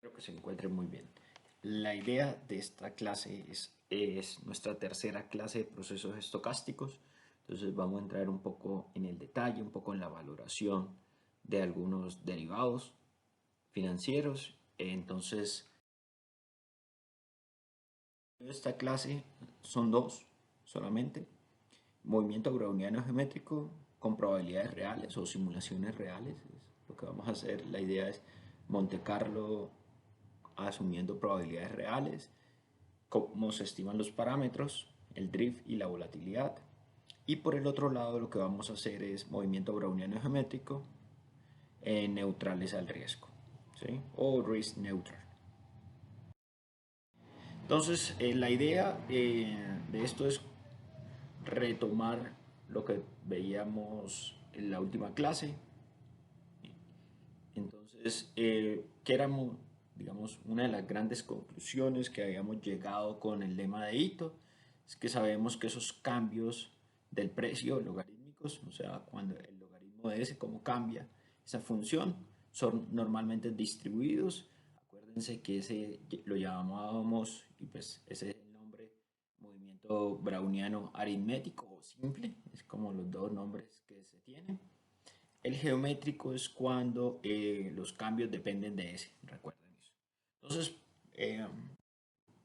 Espero que se encuentren muy bien. La idea de esta clase es nuestra tercera clase de procesos estocásticos. Entonces vamos a entrar un poco en el detalle, un poco en la valoración de algunos derivados financieros. Entonces, esta clase son dos solamente. Movimiento browniano geométrico con probabilidades reales o simulaciones reales. Es lo que vamos a hacer. La idea es Monte Carlo asumiendo probabilidades reales, cómo se estiman los parámetros, el drift y la volatilidad. Y por el otro lado lo que vamos a hacer es movimiento browniano geométrico neutrales al riesgo, ¿sí? O risk neutral. Entonces la idea de esto es retomar lo que veíamos en la última clase. Entonces, que éramos, digamos, una de las grandes conclusiones que habíamos llegado con el lema de Ito, es que sabemos que esos cambios del precio logarítmicos, o sea, cuando el logaritmo de ese, cómo cambia esa función, son normalmente distribuidos. Acuérdense que ese lo llamábamos, y pues ese es el nombre, movimiento browniano aritmético o simple, es como los dos nombres que se tienen. El geométrico es cuando los cambios dependen de ese, recuerden eso. Entonces, eh,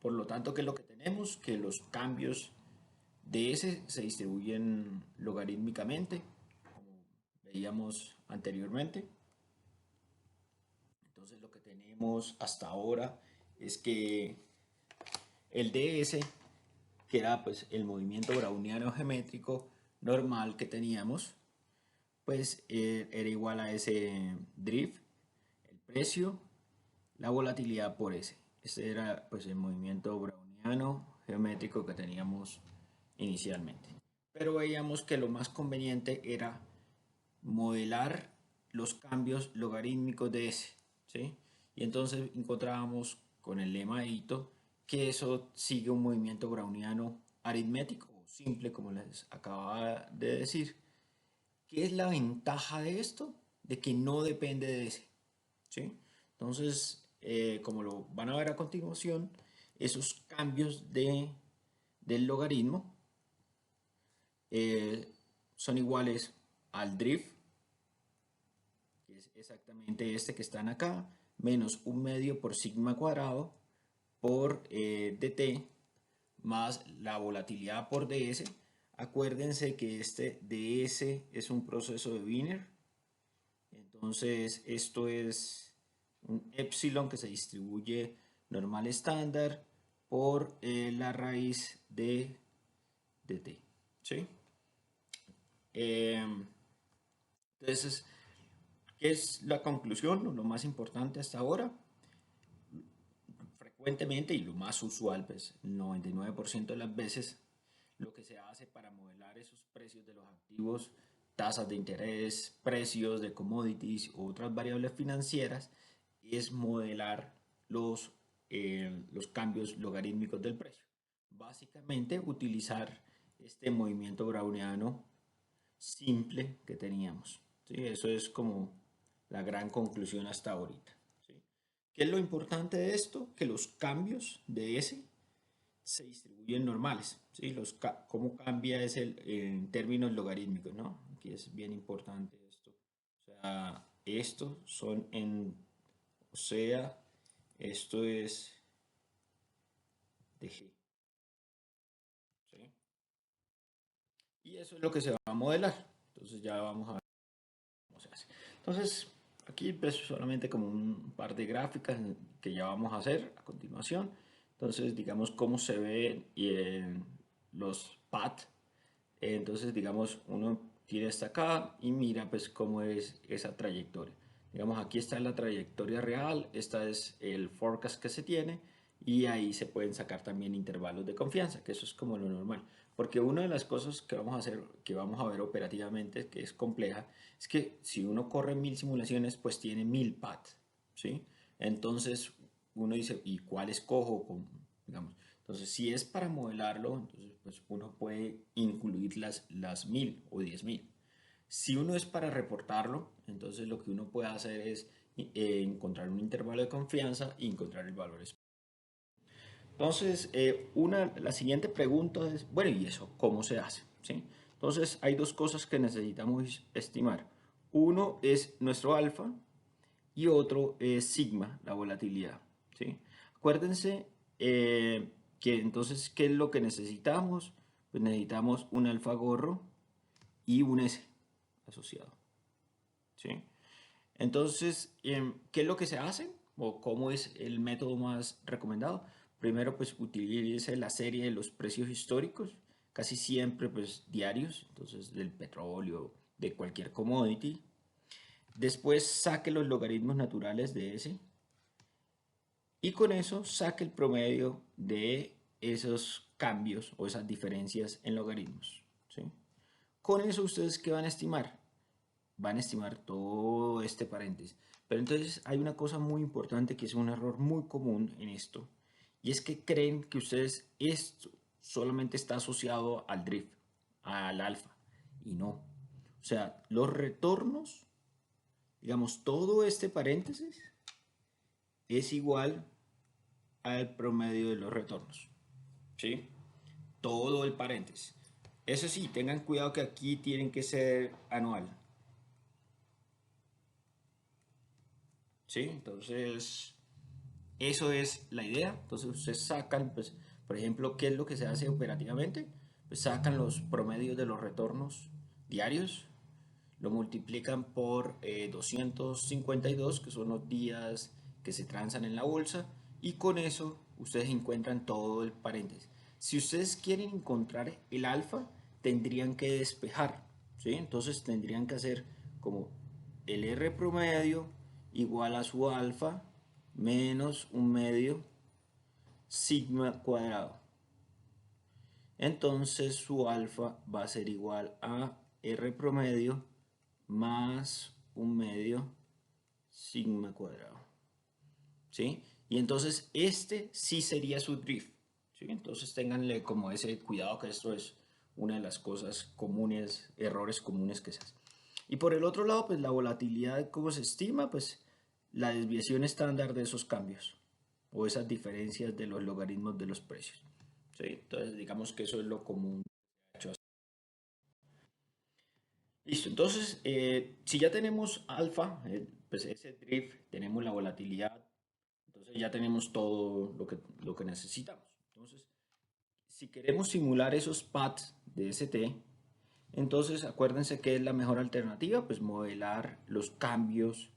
por lo tanto, ¿qué es lo que tenemos? Que los cambios de ese se distribuyen logarítmicamente, como veíamos anteriormente. Entonces, lo que tenemos hasta ahora es que el ds, que era pues el movimiento browniano geométrico normal que teníamos, pues era igual a ese drift, el precio, la volatilidad por ese. Este era pues el movimiento browniano geométrico que teníamos inicialmente. Pero veíamos que lo más conveniente era modelar los cambios logarítmicos de ese, ¿sí? Y entonces encontrábamos con el lema de Ito que eso sigue un movimiento browniano aritmético o simple, como les acababa de decir. ¿Qué es la ventaja de esto? De que no depende de ese, ¿sí? Entonces, como lo van a ver a continuación, esos cambios del logaritmo eh, son iguales al drift, que es exactamente este que están acá, menos un medio por sigma cuadrado por dt más la volatilidad por ds. Acuérdense que este ds es un proceso de Wiener. Entonces, esto es un epsilon que se distribuye normal estándar por la raíz de t, ¿sí? Entonces, ¿qué es la conclusión? Lo más importante hasta ahora, frecuentemente y lo más usual, pues el 99% de las veces, lo que se hace para modelar esos precios de los activos, tasas de interés, precios de commodities u otras variables financieras, es modelar los cambios logarítmicos del precio. Básicamente utilizar este movimiento browniano simple que teníamos, ¿sí? Eso es como la gran conclusión hasta ahorita, ¿sí? ¿Qué es lo importante de esto? Que los cambios de ese se distribuyen normales, ¿sí? Cómo cambia es en términos logarítmicos, ¿no? Aquí es bien importante esto. O sea, estos son o sea, esto es de G, ¿sí? Y eso es lo que se va a modelar. Entonces ya vamos a ver cómo se hace. Entonces, aquí pues solamente como un par de gráficas que ya vamos a hacer a continuación. Entonces, digamos cómo se ven los path. Entonces, digamos, uno tiene hasta acá y mira pues cómo es esa trayectoria. Digamos, aquí está la trayectoria real, esta es el forecast que se tiene y ahí se pueden sacar también intervalos de confianza, que eso es como lo normal. Porque una de las cosas que vamos a hacer, que vamos a ver operativamente, que es compleja, es que si uno corre 1000 simulaciones, pues tiene 1000 paths, ¿sí? Entonces uno dice, ¿y cuál escojo? Digamos, entonces, si es para modelarlo, entonces pues uno puede incluir las 1000 o 10.000. Si uno es para reportarlo, entonces lo que uno puede hacer es encontrar un intervalo de confianza y encontrar el valor esperado. Entonces, la siguiente pregunta es, bueno, ¿y eso cómo se hace? ¿Sí? Entonces, hay dos cosas que necesitamos estimar. Uno es nuestro alfa y otro es sigma, la volatilidad. ¿Sí? Acuérdense que entonces, ¿qué es lo que necesitamos? Pues necesitamos un alfa gorro y un S asociado. ¿Sí? Entonces, ¿qué es lo que se hace? ¿O cómo es el método más recomendado? Primero, pues utilice la serie de los precios históricos, casi siempre pues diarios, entonces del petróleo, de cualquier commodity. Después saque los logaritmos naturales de ese y con eso saque el promedio de esos cambios o esas diferencias en logaritmos. ¿Sí? Con eso ustedes ¿qué van a estimar? Van a estimar todo este paréntesis. Pero entonces hay una cosa muy importante que es un error muy común en esto, y es que creen que ustedes esto solamente está asociado al drift, al alfa, y no. O sea, los retornos, digamos, todo este paréntesis es igual al promedio de los retornos, ¿sí? Todo el paréntesis. Eso sí, tengan cuidado que aquí tienen que ser anual, ¿sí? Entonces, eso es la idea. Entonces ustedes sacan, pues, por ejemplo, ¿qué es lo que se hace operativamente? Pues sacan los promedios de los retornos diarios, lo multiplican por 252, que son los días que se transan en la bolsa, y con eso ustedes encuentran todo el paréntesis. Si ustedes quieren encontrar el alfa, tendrían que despejar, ¿sí? Entonces tendrían que hacer como el R promedio igual a su alfa menos un medio sigma cuadrado. Entonces su alfa va a ser igual a R promedio más un medio sigma cuadrado. ¿Sí? Y entonces este sí sería su drift. ¿Sí? Entonces ténganle como ese cuidado, que esto es una de las cosas comunes, errores comunes que se hacen. Y por el otro lado, pues la volatilidad, ¿cómo se estima? Pues la desviación estándar de esos cambios o esas diferencias de los logaritmos de los precios. ¿Sí? Entonces digamos que eso es lo común. Listo, entonces si ya tenemos alfa, pues ese drift, tenemos la volatilidad, entonces ya tenemos todo lo que necesitamos. Entonces, si queremos simular esos paths de ST, entonces acuérdense que es la mejor alternativa, pues modelar los cambios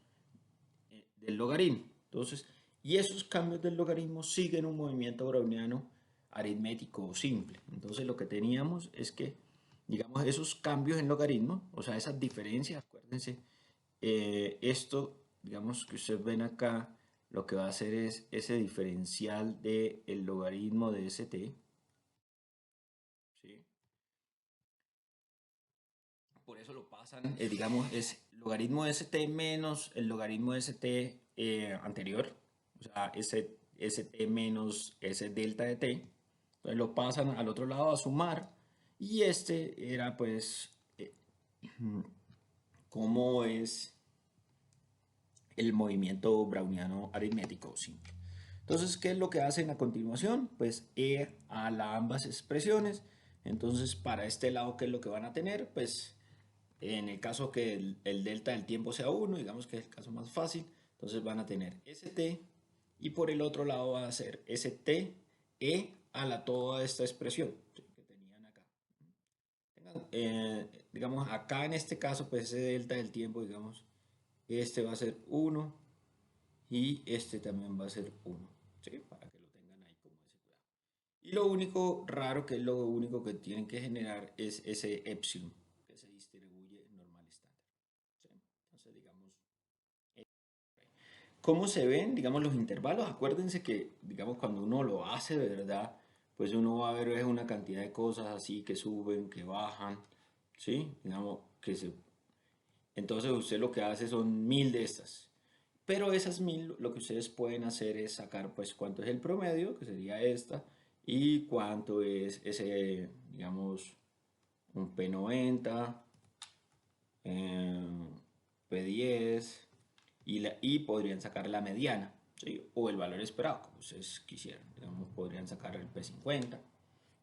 del logaritmo. Entonces, y esos cambios del logaritmo siguen un movimiento browniano aritmético simple. Entonces, lo que teníamos es que, digamos, esos cambios en logaritmo, o sea, esas diferencias, acuérdense, esto, digamos, que ustedes ven acá, lo que va a hacer es ese diferencial del logaritmo de ST, ¿sí? Por eso lo pasan, digamos, es logaritmo de ST menos el logaritmo de ST anterior, o sea, ese ST menos ese delta de T. Entonces lo pasan al otro lado a sumar, y este era pues cómo es el movimiento browniano aritmético simple. Entonces, ¿qué es lo que hacen a continuación? Pues a ambas expresiones. Entonces, para este lado, ¿qué es lo que van a tener? Pues en el caso que el delta del tiempo sea 1, digamos que es el caso más fácil, entonces van a tener st, y por el otro lado va a ser st a la toda esta expresión, ¿sí?, que tenían acá. Digamos, acá en este caso, pues ese delta del tiempo, digamos, este va a ser 1 y este también va a ser 1, ¿sí? Para que lo tengan ahí como ese cuidado. Y lo único raro, que es lo único que tienen que generar, es ese epsilon, que se distribuye normal estándar, ¿sí? Entonces, digamos, ¿cómo se ven, digamos, los intervalos? Acuérdense que, digamos, cuando uno lo hace de verdad, pues uno va a ver una cantidad de cosas así que suben, que bajan, ¿sí? Digamos, entonces usted lo que hace son 1000 de estas. Pero esas 1000 lo que ustedes pueden hacer es sacar pues cuánto es el promedio, que sería esta, y cuánto es ese, digamos, un P90, P10, y podrían sacar la mediana, ¿sí? O el valor esperado, como ustedes quisieran. Digamos, podrían sacar el P50.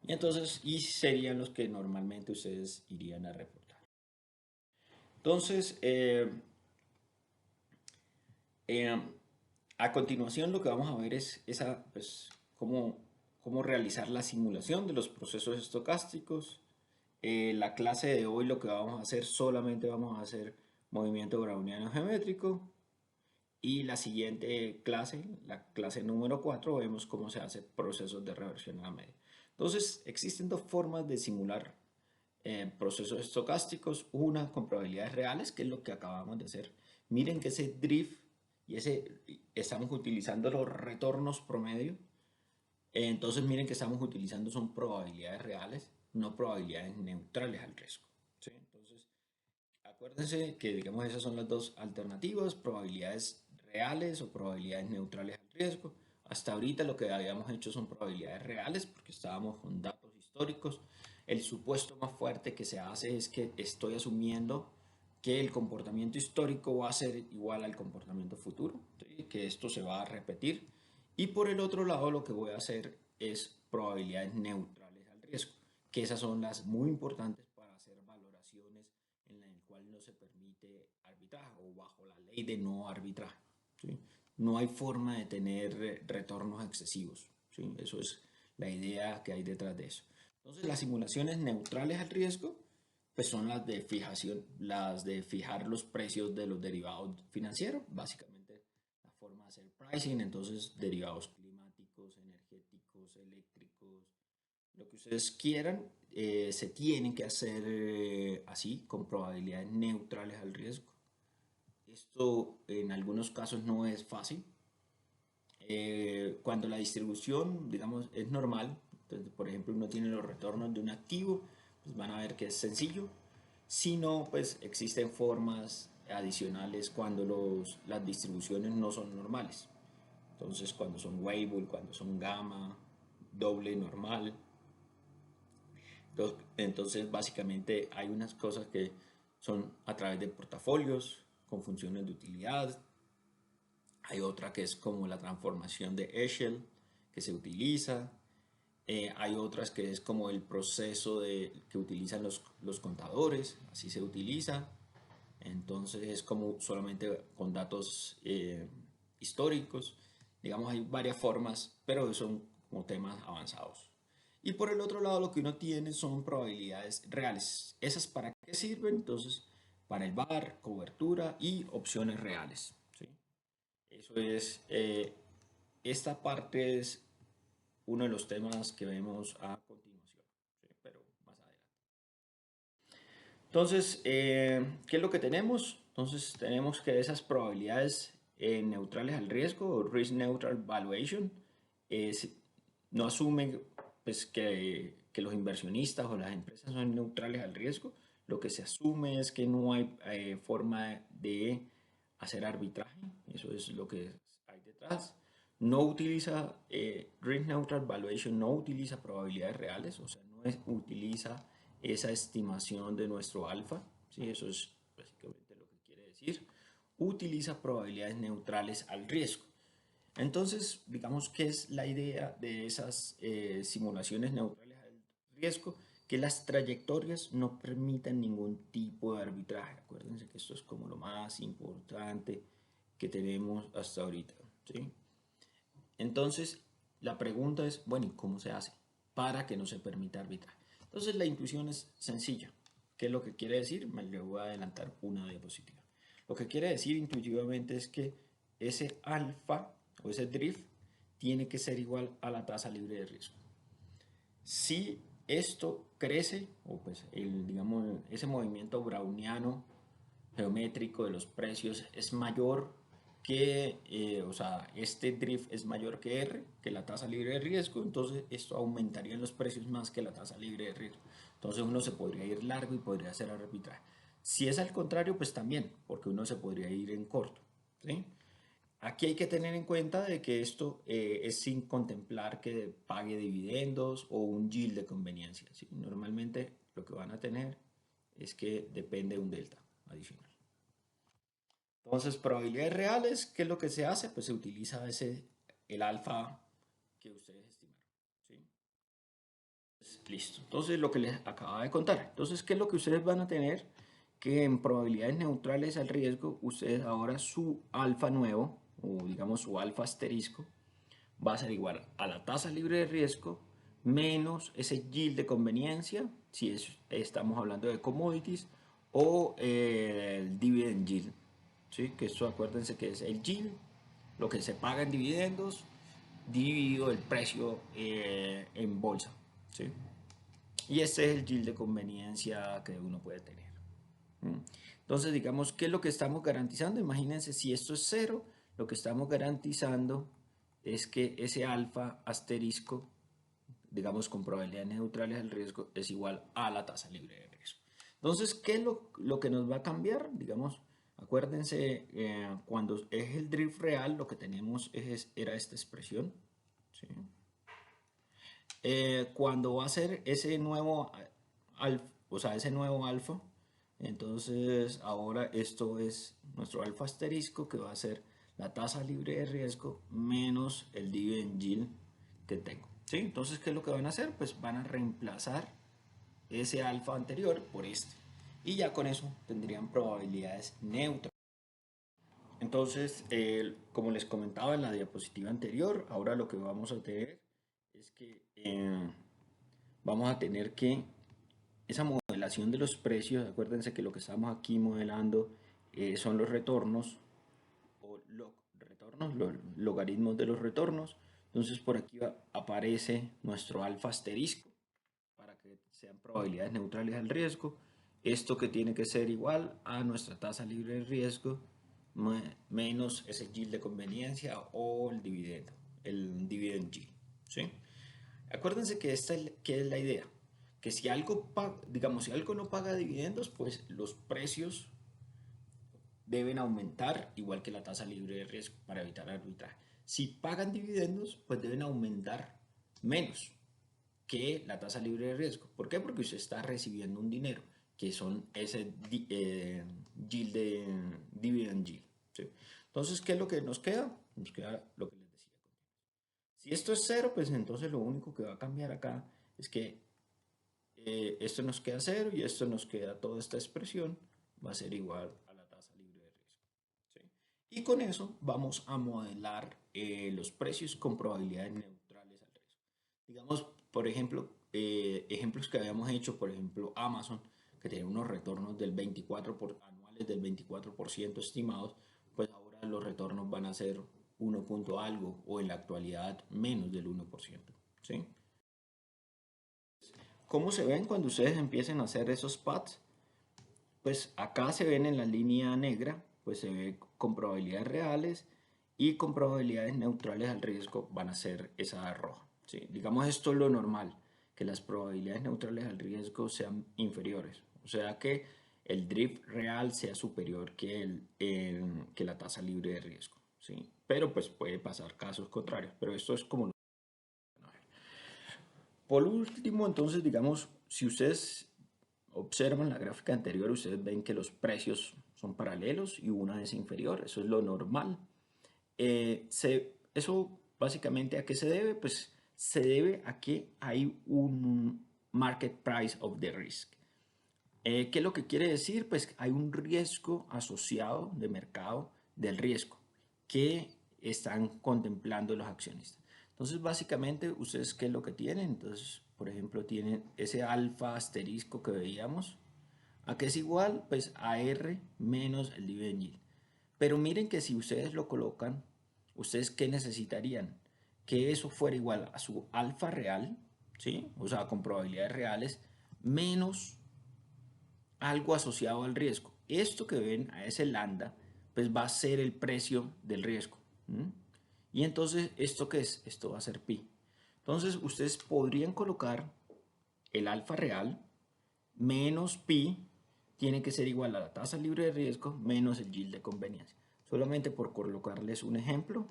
Y entonces, y serían los que normalmente ustedes irían a reportar. Entonces, eh, a continuación lo que vamos a ver es pues, cómo realizar la simulación de los procesos estocásticos. La clase de hoy lo que vamos a hacer, solamente vamos a hacer movimiento browniano geométrico. Y la siguiente clase, la clase número 4, vemos cómo se hace procesos de reversión a la media. Entonces, existen dos formas de simular procesos estocásticos. Una con probabilidades reales, que es lo que acabamos de hacer. Miren que ese drift estamos utilizando los retornos promedio. Entonces, miren que estamos utilizando son probabilidades reales, no probabilidades neutrales al riesgo. ¿Sí? Entonces, acuérdense que, digamos, esas son las dos alternativas, probabilidades reales o probabilidades neutrales al riesgo. Hasta ahorita lo que habíamos hecho son probabilidades reales porque estábamos con datos históricos. El supuesto más fuerte que se hace es que estoy asumiendo que el comportamiento histórico va a ser igual al comportamiento futuro, ¿sí? Que esto se va a repetir. Y por el otro lado lo que voy a hacer es probabilidades neutrales al riesgo, que esas son las muy importantes para hacer valoraciones en la cual no se permite arbitraje o bajo la ley de no arbitraje. ¿Sí? No hay forma de tener retornos excesivos. ¿Sí? Eso es la idea que hay detrás de eso. Entonces, las simulaciones neutrales al riesgo pues son las de fijación, las de fijar los precios de los derivados financieros, básicamente la forma de hacer pricing, entonces derivados climáticos, energéticos, eléctricos, lo que ustedes quieran, se tienen que hacer así, con probabilidades neutrales al riesgo. Esto en algunos casos no es fácil. Cuando la distribución, digamos, es normal, entonces, por ejemplo, uno tiene los retornos de un activo, pues van a ver que es sencillo. Si no, pues existen formas adicionales cuando las distribuciones no son normales. Entonces, cuando son Weibull, cuando son gamma, doble normal, entonces, básicamente hay unas cosas que son a través de portafolios con funciones de utilidad. Hay otra que es como la transformación de Eshel que se utiliza. Hay otras que es como el proceso que utilizan los contadores, así se utiliza. Entonces es como solamente con datos históricos. Digamos, hay varias formas, pero son como temas avanzados. Y por el otro lado, lo que uno tiene son probabilidades reales. ¿Esas para qué sirven? Entonces, para el VAR, cobertura y opciones reales. ¿Sí? Eso es, esta parte es uno de los temas que vemos a continuación, ¿sí? Pero más adelante. Entonces, ¿qué es lo que tenemos? Entonces, tenemos que esas probabilidades neutrales al riesgo, o risk neutral valuation, no asumen pues, que los inversionistas o las empresas son neutrales al riesgo. Lo que se asume es que no hay forma de hacer arbitraje. Eso es lo que hay detrás. No utiliza risk neutral valuation, no utiliza probabilidades reales, o sea, utiliza esa estimación de nuestro alfa, ¿sí? Eso es básicamente lo que quiere decir. Utiliza probabilidades neutrales al riesgo. Entonces, digamos que es la idea de esas simulaciones neutrales al riesgo, que las trayectorias no permitan ningún tipo de arbitraje. Acuérdense que esto es como lo más importante que tenemos hasta ahorita, ¿sí? Entonces, la pregunta es, bueno, ¿y cómo se hace para que no se permita arbitrar? Entonces, la intuición es sencilla. ¿Qué es lo que quiere decir? Me le voy a adelantar una diapositiva. Lo que quiere decir intuitivamente es que ese alfa o ese drift tiene que ser igual a la tasa libre de riesgo. Si esto crece, o pues digamos, ese movimiento browniano geométrico de los precios es mayor que, o sea, este drift es mayor que R, que la tasa libre de riesgo, entonces esto aumentaría en los precios más que la tasa libre de riesgo. Entonces uno se podría ir largo y podría hacer arbitraje. Si es al contrario, pues también, porque uno se podría ir en corto, ¿sí? Aquí hay que tener en cuenta de que esto es sin contemplar que pague dividendos o un yield de conveniencia, ¿sí? Normalmente lo que van a tener es que depende de un delta adicional. Entonces, probabilidades reales, ¿qué es lo que se hace? Pues se utiliza el alfa que ustedes estimaron. ¿Sí? Listo. Entonces, lo que les acababa de contar. Entonces, ¿qué es lo que ustedes van a tener? Que en probabilidades neutrales al riesgo, ustedes ahora su alfa nuevo, o digamos su alfa asterisco, va a ser igual a la tasa libre de riesgo menos ese yield de conveniencia, si estamos hablando de commodities, o el dividend yield. ¿Sí? Que esto acuérdense que es el yield, lo que se paga en dividendos, dividido el precio en bolsa. ¿Sí? Y este es el yield de conveniencia que uno puede tener. Entonces, digamos, ¿qué es lo que estamos garantizando? Imagínense, si esto es cero, lo que estamos garantizando es que ese alfa asterisco, digamos, con probabilidades neutrales al riesgo, es igual a la tasa libre de riesgo. Entonces, ¿qué es lo que nos va a cambiar? Digamos, acuérdense, cuando es el drift real, lo que tenemos era esta expresión. ¿Sí? Cuando va a ser ese nuevo alfa, o sea, ese nuevo alfa, entonces ahora esto es nuestro alfa asterisco que va a ser la tasa libre de riesgo menos el dividend yield que tengo. ¿Sí? Entonces, ¿qué es lo que van a hacer? Pues van a reemplazar ese alfa anterior por este. Y ya con eso tendrían probabilidades neutras. Entonces, como les comentaba en la diapositiva anterior, ahora lo que vamos a tener es que vamos a tener que esa modelación de los precios, acuérdense que lo que estamos aquí modelando son los retornos o retornos, los logaritmos de los retornos. Entonces por aquí aparece nuestro alfa asterisco para que sean probabilidades neutrales al riesgo. Esto que tiene que ser igual a nuestra tasa libre de riesgo menos ese yield de conveniencia o el dividend yield. ¿Sí? Acuérdense que que es la idea, que si algo, digamos, si algo no paga dividendos, pues los precios deben aumentar igual que la tasa libre de riesgo para evitar arbitraje. Si pagan dividendos, pues deben aumentar menos que la tasa libre de riesgo. ¿Por qué? Porque usted está recibiendo un dinero, que son ese yield de dividend yield. ¿Sí? Entonces, ¿qué es lo que nos queda? Nos queda lo que les decía. Si esto es cero, pues entonces lo único que va a cambiar acá es que esto nos queda cero y esto nos queda toda esta expresión va a ser igual a la tasa libre de riesgo. ¿Sí? Y con eso vamos a modelar los precios con probabilidades neutrales al riesgo. Digamos, por ejemplo, ejemplos que habíamos hecho, por ejemplo, Amazon, que tiene unos retornos anuales del 24% estimados, pues ahora los retornos van a ser 1 punto algo o en la actualidad menos del 1%. ¿Sí? ¿Cómo se ven cuando ustedes empiecen a hacer esos pads? Pues acá se ven en la línea negra, pues se ve con probabilidades reales y con probabilidades neutrales al riesgo van a ser esa roja. ¿Sí? Digamos esto es lo normal, que las probabilidades neutrales al riesgo sean inferiores. O sea que el drift real sea superior que la tasa libre de riesgo. ¿Sí? Pero pues puede pasar casos contrarios, pero esto es como... Por último, entonces, digamos, si ustedes observan la gráfica anterior, ustedes ven que los precios son paralelos y una es inferior, eso es lo normal. Eso básicamente a qué se debe? Pues se debe a que hay un market price of the risk. ¿Qué es lo que quiere decir? Pues hay un riesgo asociado de mercado del riesgo que están contemplando los accionistas. Entonces, básicamente, ¿ustedes qué es lo que tienen? Entonces, por ejemplo, tienen ese alfa asterisco que veíamos. ¿A qué es igual? Pues a R menos el dividend yield. Pero miren que si ustedes lo colocan, ¿ustedes qué necesitarían? Que eso fuera igual a su alfa real, ¿sí? O sea, con probabilidades reales, menos algo asociado al riesgo. Esto que ven a ese lambda, pues va a ser el precio del riesgo. ¿M? Y entonces, ¿esto qué es? Esto va a ser pi. Entonces, ustedes podrían colocar el alfa real menos pi tiene que ser igual a la tasa libre de riesgo menos el yield de conveniencia. Solamente por colocarles un ejemplo,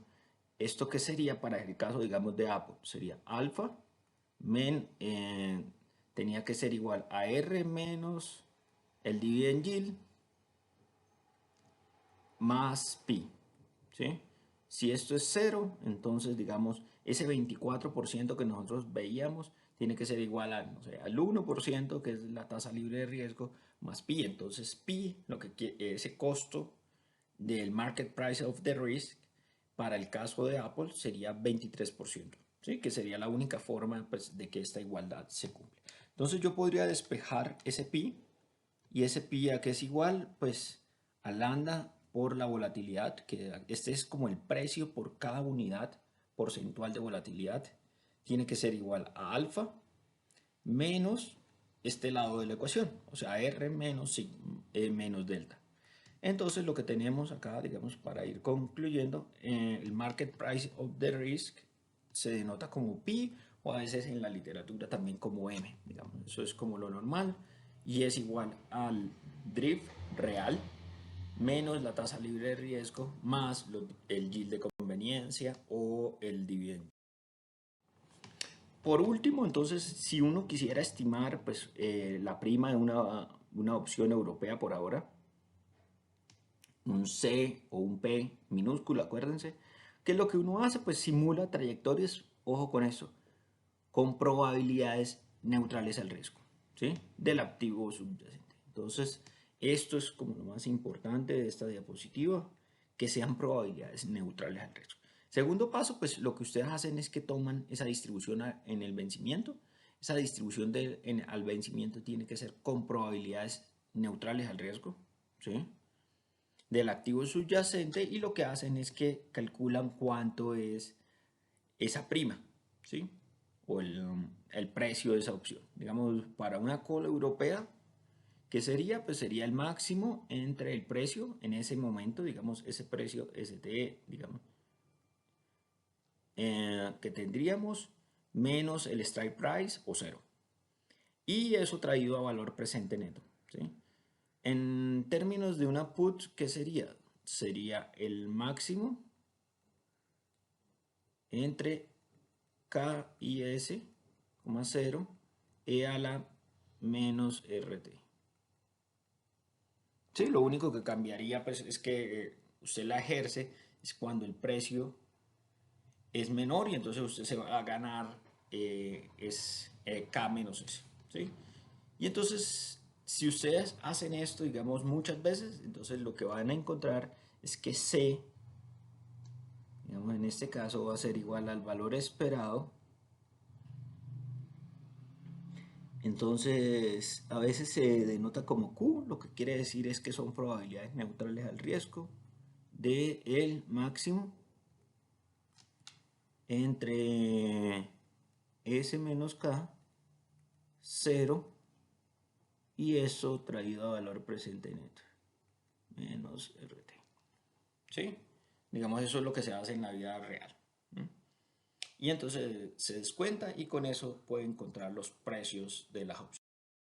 esto que sería para el caso, digamos, de Apple, sería alfa tenía que ser igual a R menos el dividend yield más pi, ¿sí? Si esto es 0, entonces digamos ese 24% que nosotros veíamos tiene que ser igual a, no sé, al 1%, que es la tasa libre de riesgo, más pi. Entonces pi, ese costo del market price of the risk para el caso de Apple sería 23%, ¿sí? Que sería la única forma, pues, de que esta igualdad se cumple. Entonces yo podría despejar ese pi, y ese pi a que es igual, pues, a lambda por la volatilidad, que este es como el precio por cada unidad porcentual de volatilidad, tiene que ser igual a alfa menos este lado de la ecuación, o sea, R menos, menos delta. Entonces lo que tenemos acá, digamos, para ir concluyendo, el market price of the risk se denota como pi, o a veces en la literatura también como M, digamos, eso es como lo normal, y es igual al drift real menos la tasa libre de riesgo más el yield de conveniencia o el dividendo. Por último, entonces, si uno quisiera estimar, pues, la prima de una opción europea por ahora, un C o un P minúsculo, acuérdense, que lo que uno hace, pues simula trayectorias, ojo con eso, con probabilidades neutrales al riesgo, ¿sí? Del activo subyacente. Entonces, esto es como lo más importante de esta diapositiva, que sean probabilidades neutrales al riesgo. Segundo paso, pues lo que ustedes hacen es que toman esa distribución en el vencimiento. Esa distribución al vencimiento tiene que ser con probabilidades neutrales al riesgo, ¿sí? Del activo subyacente, y lo que hacen es que calculan cuánto es esa prima, ¿sí? O el precio de esa opción. Digamos, para una call europea, ¿qué sería? Pues sería el máximo entre el precio en ese momento, digamos, ese precio STE, digamos, que tendríamos, menos el strike price o cero. Y eso traído a valor presente neto, ¿sí? En términos de una put, ¿qué sería? Sería el máximo entre K y S, 0, E a la menos RT. Sí, lo único que cambiaría, pues, es que usted la ejerce es cuando el precio es menor, y entonces usted se va a ganar K menos S, ¿sí? Y entonces, si ustedes hacen esto, digamos, muchas veces, entonces lo que van a encontrar es que C, digamos, en este caso va a ser igual al valor esperado. Entonces, a veces se denota como Q, lo que quiere decir es que son probabilidades neutrales al riesgo de el máximo entre S menos K, 0, y eso traído a valor presente neto, menos RT. ¿Sí? Digamos, eso es lo que se hace en la vida real. Y entonces se descuenta, y con eso puede encontrar los precios de las opciones.